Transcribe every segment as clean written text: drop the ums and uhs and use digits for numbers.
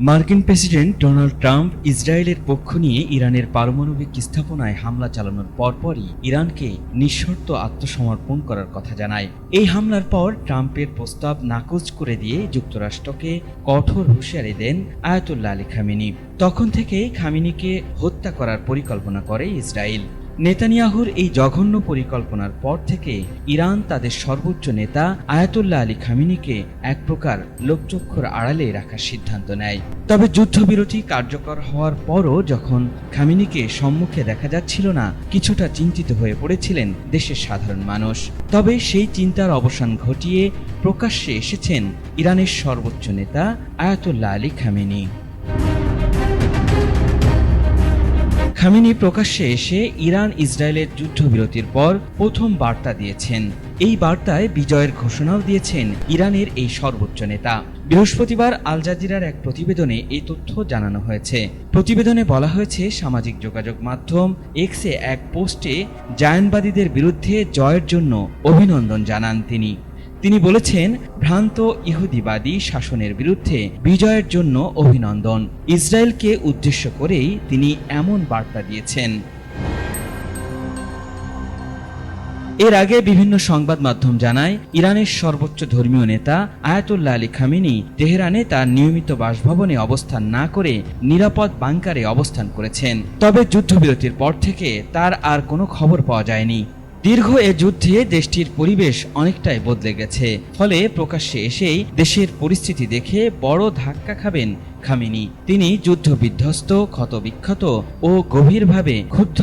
মার্কিন president Donald Trump ইসরায়েলের পক্ষ নিয়ে ইরানের পারমাণবিক স্থাপনায় হামলা চালানোর পরপরই ইরানকে নিঃশর্ত আত্মসমর্পণ করার কথা জানায়। এই হামলার পর ট্রাম্পের প্রস্তাব নাকচ করে দিয়ে যুক্তরাষ্ট্রকে কঠোর হুঁশিয়ারি দেন আয়াতুল্লাহ আলী খামেনি। তখন থেকে খামেনিকে হত্যা করার পরিকল্পনা করে ইসরায়েল। নেতানিয়াহুর এই জঘন্য পরিকল্পনার পর থেকে ইরান তাদের সর্বোচ্চ নেতা আয়াতুল্লাহ আলী খামেনিকে এক প্রকার লোকচক্ষুর আড়ালে রাখার সিদ্ধান্ত নেয়। তবে যুদ্ধবিরতি কার্যকর হওয়ার পরও যখন খামেনিকে সম্মুখে দেখা যাচ্ছিল না, কিছুটা চিন্তিত হয়ে পড়েছিলেন দেশের সাধারণ মানুষ। তবে সেই চিন্তার অবসান ঘটিয়ে প্রকাশ্যে এসেছেন ইরানের সর্বোচ্চ নেতা আয়াতুল্লাহ আলী খামেনি। খামেনি প্রকাশ্যে এসে ইরান ইসরায়েলের যুদ্ধবিরতির পর প্রথম বার্তা দিয়েছেন। এই বার্তায় বিজয়ের ঘোষণাও দিয়েছেন ইরানের এই সর্বোচ্চ নেতা। বৃহস্পতিবার আল জাজিরার এক প্রতিবেদনে এই তথ্য জানানো হয়েছে। প্রতিবেদনে বলা হয়েছে, সামাজিক যোগাযোগ মাধ্যম এক্সে এক পোস্টে জায়নবাদীদের বিরুদ্ধে জয়ের জন্য অভিনন্দন জানান তিনি বলেছেন, ভ্রান্ত ইহুদিবাদী শাসনের বিরুদ্ধে বিজয়ের জন্য অভিনন্দন। ইসরায়েলকে উদ্দেশ্য করেই তিনি এমন বার্তা দিয়েছেন। এর আগে বিভিন্ন সংবাদ মাধ্যম জানায়, ইরানের সর্বোচ্চ ধর্মীয় নেতা আয়াতুল্লাহ আলী খামেনি তেহরানে তার নিয়মিত বাসভবনে অবস্থান না করে নিরাপদ বাংকারে অবস্থান করেছেন। তবে যুদ্ধবিরতির পর থেকে তার আর কোনো খবর পাওয়া যায়নি। দীর্ঘ এ যুদ্ধে দেশটির পরিবেশ অনেকটাই বদলে গেছে। ফলে প্রকাশ্যে এসেই দেশের পরিস্থিতি দেখে বড় ধাক্কা খাবেন খামেনি। তিনি যুদ্ধবিধ্বস্ত, ক্ষতবিক্ষত ও গভীরভাবে ক্ষুব্ধ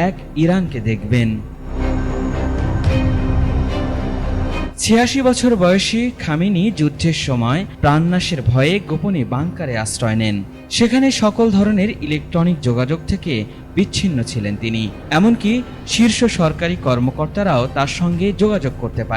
এক ইরানকে দেখবেন। ৮৬ বছর বয়সী খামেনি যুদ্ধের সময় প্রাণনাশের ভয়ে গোপনে বাংকারে আশ্রয় নেন। সেখানে সকল ধরনের ইলেকট্রনিক যোগাযোগ থেকে বিচ্ছিন্ন ছিলেন তিনি। এমনকি শীর্ষ সরকারি কর্মকর্তারাও তার সঙ্গে যোগাযোগ করতে পারেন।